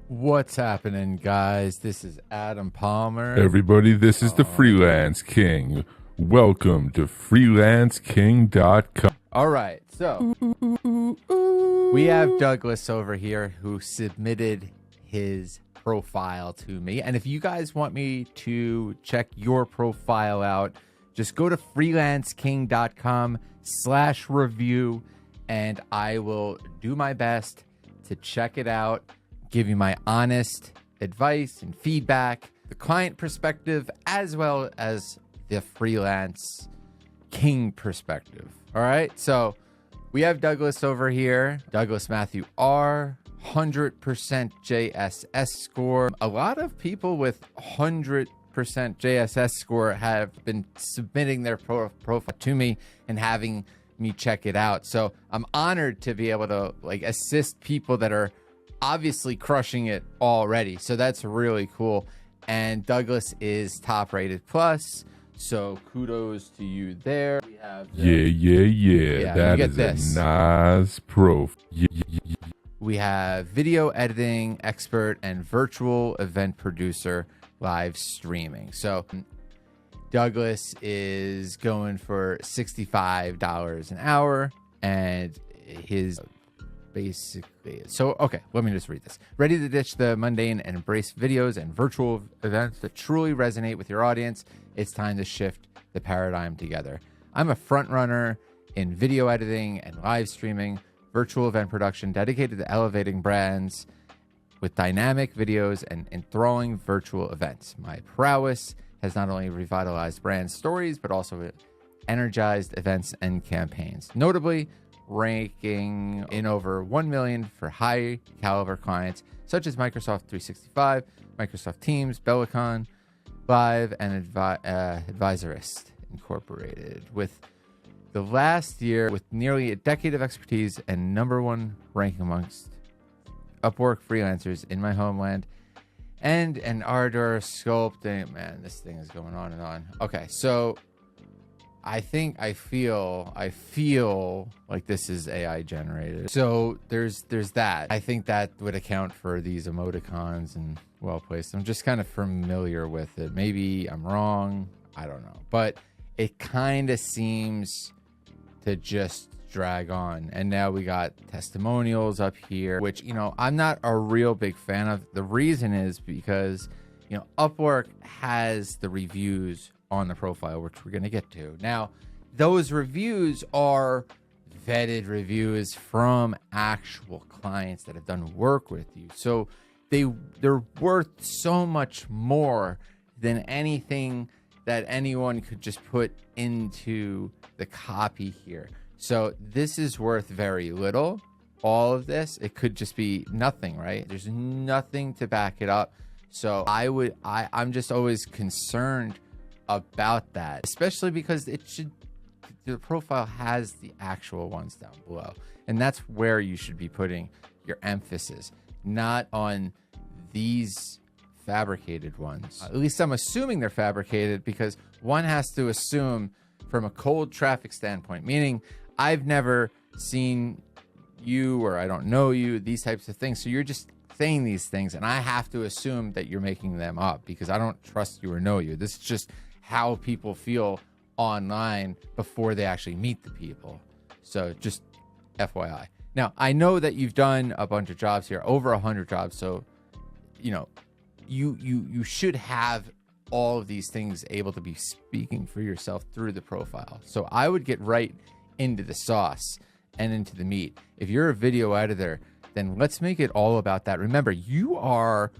What's happening, guys? This is Adam Palmer. Everybody, this is the Freelance King. Welcome to freelanceking.com. All right, so we have Douglas over here who submitted his profile to me. And if you guys want me to check your profile out, just go to freelanceking.com/review and I will do my best to check it out, give you my honest advice and feedback, the client perspective, as well as the freelance king perspective. All right. So we have Douglas over here, Douglas Mathew R, 100% JSS score. A lot of people with 100% JSS score have been submitting their profile to me and having me check it out. So I'm honored to be able to assist people that are obviously crushing it already. So that's really cool. And Douglas is top rated plus. So kudos to you there. We have Yeah. That is a nice prof. We have video editing expert and virtual event producer live streaming. So Douglas is going for $65 an hour, and his basically, so okay, let me just read this. Ready to ditch the mundane and embrace videos and virtual events that truly resonate with your audience? It's time to shift the paradigm together. I'm a front runner in video editing and live streaming, virtual event production dedicated to elevating brands with dynamic videos and enthralling virtual events. My prowess has not only revitalized brand stories, but also energized events and campaigns, notably ranking in over 1 million for high caliber clients such as Microsoft 365, Microsoft Teams, Bellicon Live, and Advisorist Incorporated. With the last year with nearly a decade of expertise and #1 ranking amongst Upwork freelancers in my homeland, and an ardor sculpting. Man, this thing is going on and on. Okay, so I feel like this is AI generated. So there's that. I think that would account for these emoticons and well placed. I'm just kind of familiar with it. Maybe I'm wrong. I don't know. But it kind of seems to just drag on. And now we got testimonials up here, which, I'm not a real big fan of. The reason is because, Upwork has the reviews on the profile, which we're going to get to. Now, those reviews are vetted reviews from actual clients that have done work with you. So they're worth so much more than anything that anyone could just put into the copy here. So this is worth very little. All of this, it could just be nothing, right? There's nothing to back it up. So I'm just always concerned about that, especially because the profile has the actual ones down below, and that's where you should be putting your emphasis, not on these fabricated ones. At least I'm assuming they're fabricated, because one has to assume from a cold traffic standpoint, meaning I've never seen you or I don't know you, these types of things. So you're just saying these things, and I have to assume that you're making them up because I don't trust you or know you. This is just how people feel online before they actually meet the people. So just FYI. Now, I know that you've done a bunch of jobs here, over 100 jobs. So, you should have all of these things able to be speaking for yourself through the profile. So I would get right into the sauce and into the meat. If you're a video editor, then let's make it all about that. Remember, you are,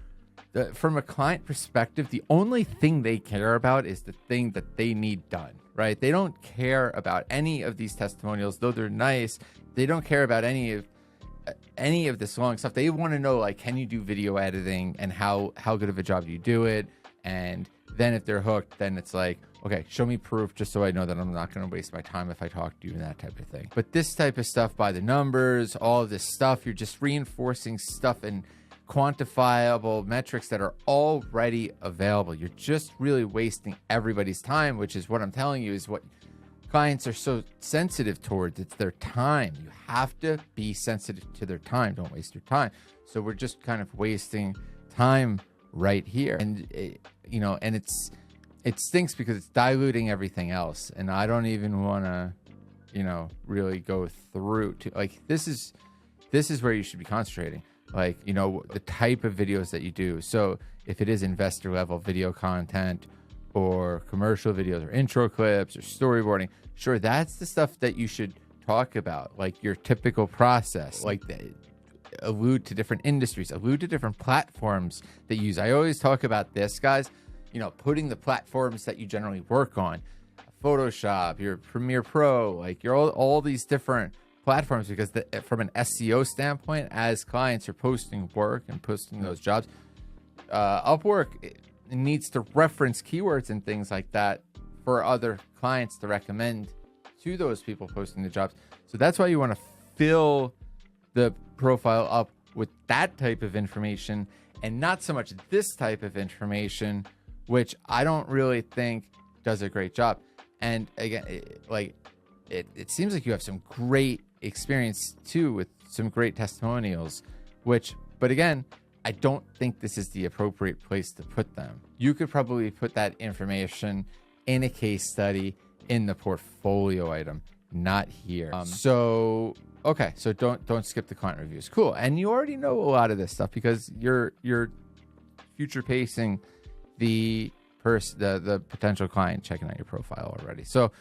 from a client perspective, the only thing they care about is the thing that they need done, right? They don't care about any of these testimonials, though they're nice. They don't care about any of this long stuff. They want to know, can you do video editing, and how good of a job do you do it? And then if they're hooked, then it's like, okay, show me proof just so I know that I'm not going to waste my time if I talk to you and that type of thing. But this type of stuff by the numbers, all of this stuff, you're just reinforcing stuff and quantifiable metrics that are already available. You're just really wasting everybody's time, which is what I'm telling you is what clients are so sensitive towards. It's their time. You have to be sensitive to their time. Don't waste your time. So we're just kind of wasting time right here. And and it stinks because it's diluting everything else. And I don't even want to, really go through to like, this is where you should be concentrating. Like, the type of videos that you do. So if it is investor level video content or commercial videos or intro clips or storyboarding, sure, that's the stuff that you should talk about, like your typical process, like allude to different industries, allude to different platforms that you use. I always talk about this, guys, putting the platforms that you generally work on, Photoshop, your Premiere Pro, like your all these different platforms, because from an SEO standpoint, as clients are posting work and posting those jobs, Upwork needs to reference keywords and things like that for other clients to recommend to those people posting the jobs. So that's why you want to fill the profile up with that type of information and not so much this type of information, which I don't really think does a great job. And again, it seems like you have some great experience too with some great testimonials, but again, I don't think this is the appropriate place to put them. You could probably put that information in a case study in the portfolio item, not here. So don't skip the client reviews. Cool. And you already know a lot of this stuff because you're future pacing the potential client checking out your profile already. So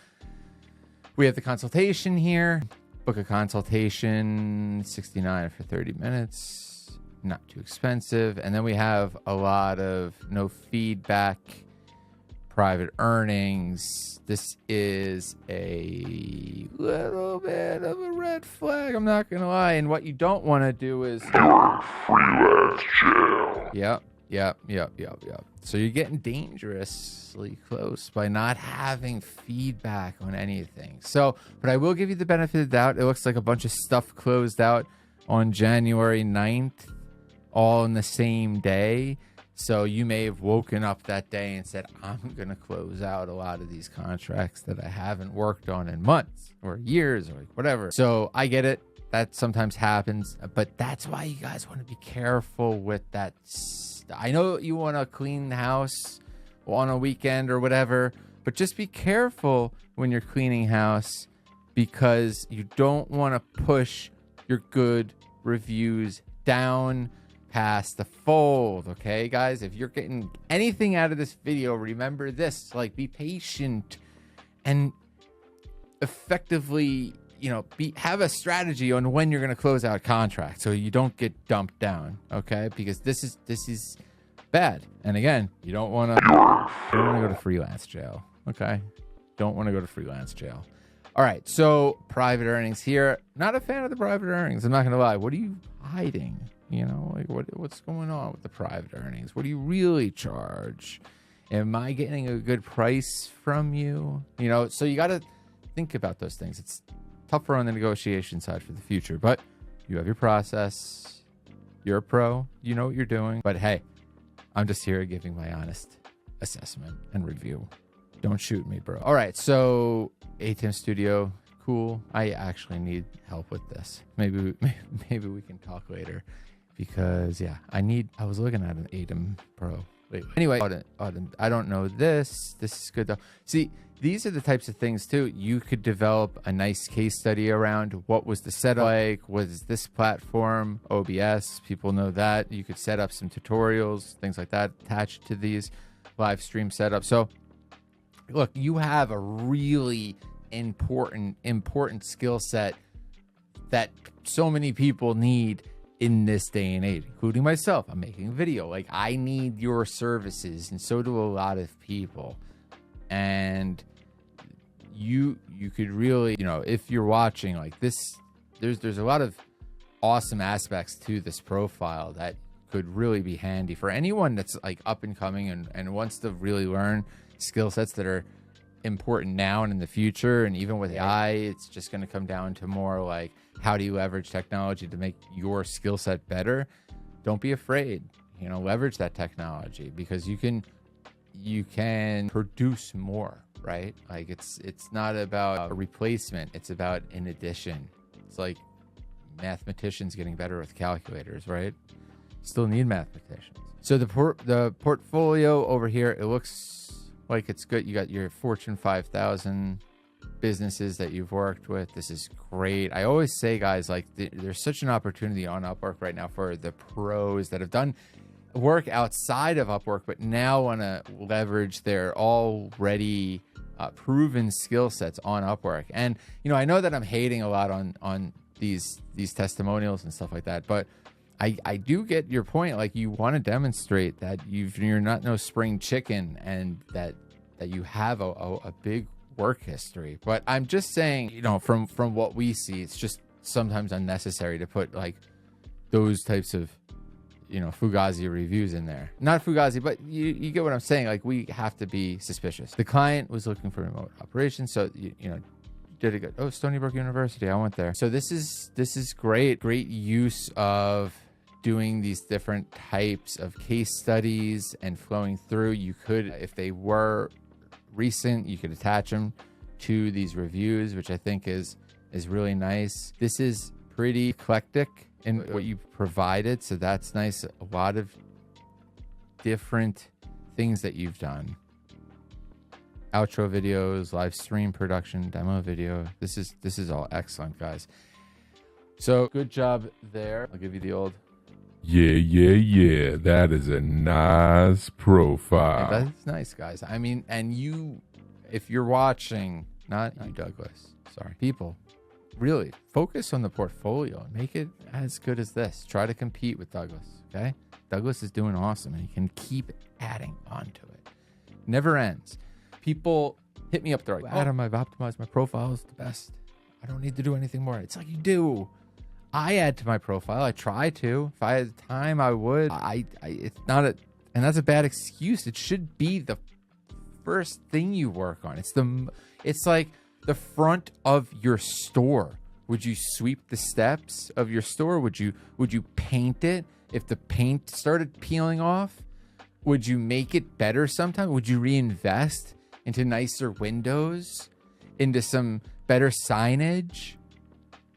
we have the consultation here. Book a consultation, $69 for 30 minutes. Not too expensive. And then we have a lot of no feedback, private earnings. This is a little bit of a red flag, I'm not gonna lie. And what you don't want to do is freelance jail. Yep. So you're getting dangerously close by not having feedback on anything. But I will give you the benefit of the doubt. It looks like a bunch of stuff closed out on January 9th, all in the same day. So you may have woken up that day and said, I'm going to close out a lot of these contracts that I haven't worked on in months or years or whatever. So I get it. That sometimes happens, but that's why you guys want to be careful with that. I know you want to clean the house on a weekend or whatever, but just be careful when you're cleaning house because you don't want to push your good reviews down past the fold. Okay, guys, if you're getting anything out of this video, remember this, like, be patient and effectively, have a strategy on when you're going to close out contracts so you don't get dumped down. Okay, because this is bad. And again, you don't want to go to freelance jail. Okay, don't want to go to freelance jail. All right, so private earnings here. Not a fan of the private earnings. I'm not going to lie. What are you hiding? What's going on with the private earnings? What do you really charge? Am I getting a good price from you? So you got to think about those things. It's tougher on the negotiation side for the future, but you have your process. You're a pro. You know what you're doing. But hey, I'm just here giving my honest assessment and review. Don't shoot me, bro. All right, so ATEM Studio, cool. I actually need help with this. Maybe we can talk later because I was looking at an ATEM Pro. Anyway, I don't know this. This is good though. See, these are the types of things too. You could develop a nice case study around what was the setup like. Was this platform OBS? People know that. You could set up some tutorials, things like that, attached to these live stream setups. So look, you have a really important skill set that so many people need in this day and age, including myself. I'm making a video. Like, I need your services, and so do a lot of people. And you could really, if you're watching like this, there's a lot of awesome aspects to this profile that could really be handy for anyone that's like up and coming and wants to really learn skill sets that are important now and in the future. And even with AI, it's just going to come down to more like, how do you leverage technology to make your skill set better? Don't be afraid, leverage that technology because you can produce more right? Like it's not about a replacement. It's about an addition. It's like mathematicians getting better with calculators, right? Still need mathematicians. So the portfolio over here, it looks like it's good. You got your Fortune 5,000 businesses that you've worked with. This is great. I always say, guys, like there's such an opportunity on Upwork right now for the pros that have done work outside of Upwork, but now want to leverage their already proven skill sets on Upwork. And I know that I'm hating a lot on these testimonials and stuff like that, but I do get your point. Like, you want to demonstrate that you're not no spring chicken, and that you have a big work history. But I'm just saying, from what we see, it's just sometimes unnecessary to put like those types of Fugazi reviews in there. Not Fugazi, but you get what I'm saying. Like, we have to be suspicious. The client was looking for remote operations, so did it good. Oh, Stony Brook University, I went there. So this is great use of doing these different types of case studies and flowing through. You could, if they were recent, you could attach them to these reviews, which I think is really nice. This is pretty eclectic in what you provided, so that's nice. A lot of different things that you've done. Outro videos, live stream production, demo video. This is all excellent, guys. So good job there. I'll give you the old. Yeah. That is a nice profile. Yeah, that's nice, guys. I mean, and if you're watching, not you, Douglas, sorry, people, really focus on the portfolio and make it as good as this. Try to compete with Douglas, okay? Douglas is doing awesome, and he can keep adding onto it. Never ends. People hit me up, they're like, Adam, I've optimized my profiles the best. I don't need to do anything more. It's like, you do. I add to my profile. I try to. If I had time, I would. It's not and that's a bad excuse. It should be the first thing you work on. It's like the front of your store. Would you sweep the steps of your store? Would you paint it if the paint started peeling off? Would you make it better sometime? Would you reinvest into nicer windows, into some better signage?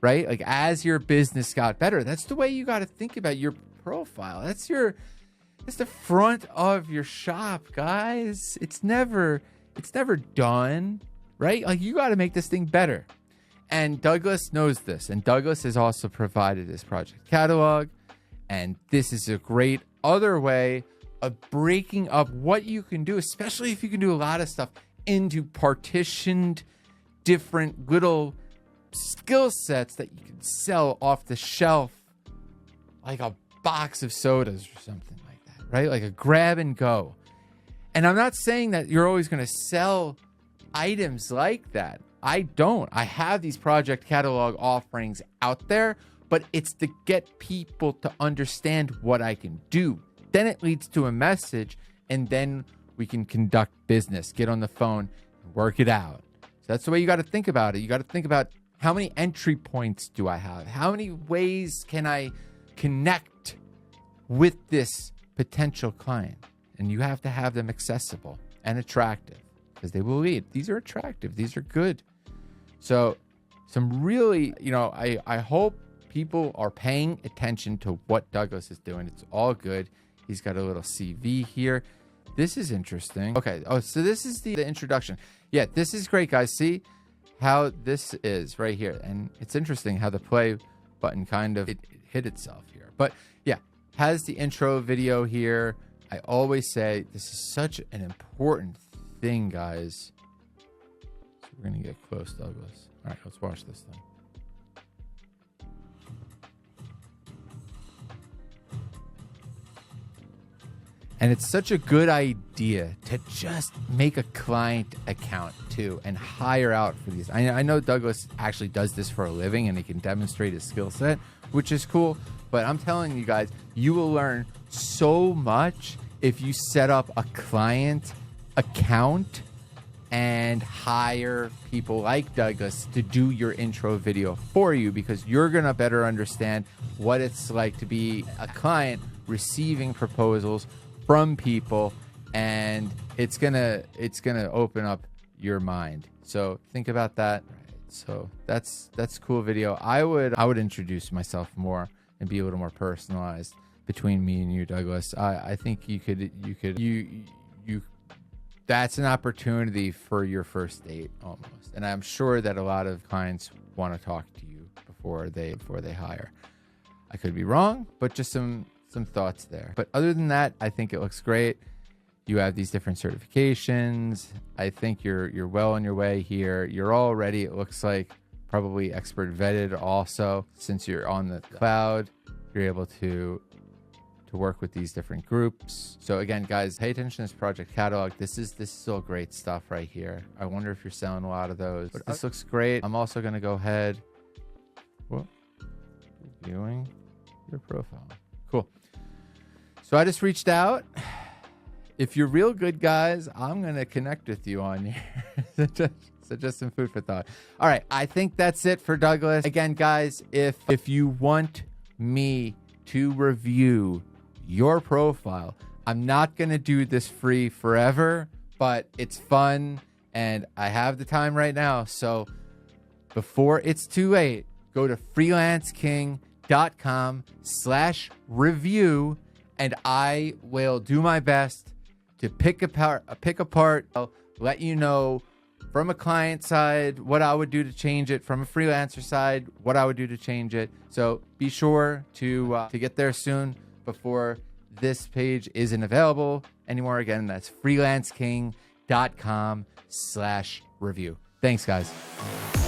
Right? Like, as your business got better, that's the way you got to think about your profile. That's the front of your shop, guys. It's never done, right? Like, you got to make this thing better. And Douglas knows this. And Douglas has also provided this project catalog. And this is a great other way of breaking up what you can do, especially if you can do a lot of stuff, into partitioned different little skill sets that you can sell off the shelf, like a box of sodas or something like that, right? Like a grab and go. And I'm not saying that you're always going to sell items like that. I don't. I have these project catalog offerings out there, but it's to get people to understand what I can do. Then it leads to a message, and then we can conduct business, get on the phone, work it out. So that's the way you got to think about it. You got to think about, how many entry points do I have? How many ways can I connect with this potential client? And you have to have them accessible and attractive, because they will lead. These are attractive. These are good. So some really, I hope people are paying attention to what Douglas is doing. It's all good. He's got a little CV here. This is interesting. Okay. Oh, so this is the introduction. Yeah, this is great, guys. See how this is right here. And it's interesting how the play button kind of it hit itself here. But yeah, has the intro video here. I always say this is such an important thing, guys. So we're going to get close, Douglas. All right, let's watch this thing. And it's such a good idea to just make a client account too and hire out for these. I know Douglas actually does this for a living and he can demonstrate his skill set, which is cool. But I'm telling you guys, you will learn so much if you set up a client account and hire people like Douglas to do your intro video for you, because you're going to better understand what it's like to be a client receiving proposals from people, and it's gonna open up your mind. So think about that. So that's a cool video. I would introduce myself more and be a little more personalized between me and you, Douglas. I think you that's an opportunity for your first date almost. And I'm sure that a lot of clients want to talk to you before they hire. I could be wrong, but just some thoughts there. But other than that, I think it looks great. You have these different certifications. I think you're well on your way here. You're already, it looks like, probably expert vetted also. Since you're on the cloud, you're able to work with these different groups. So again, guys, pay attention to this project catalog. This is all great stuff right here. I wonder if you're selling a lot of those. But this looks great. I'm also going to go ahead. Reviewing your profile. Cool. So I just reached out. If you're real good, guys, I'm going to connect with you on here. So just some food for thought. All right. I think that's it for Douglas. Again, guys, if you want me to review your profile, I'm not going to do this free forever, but it's fun and I have the time right now. So before it's too late, go to freelancing.com/review and I will do my best to pick apart, let you know from a client side what I would do to change it, from a freelancer side what I would do to change it. So be sure to get there soon before this page isn't available anymore. Again, that's freelanceking.com/review. Thanks, guys.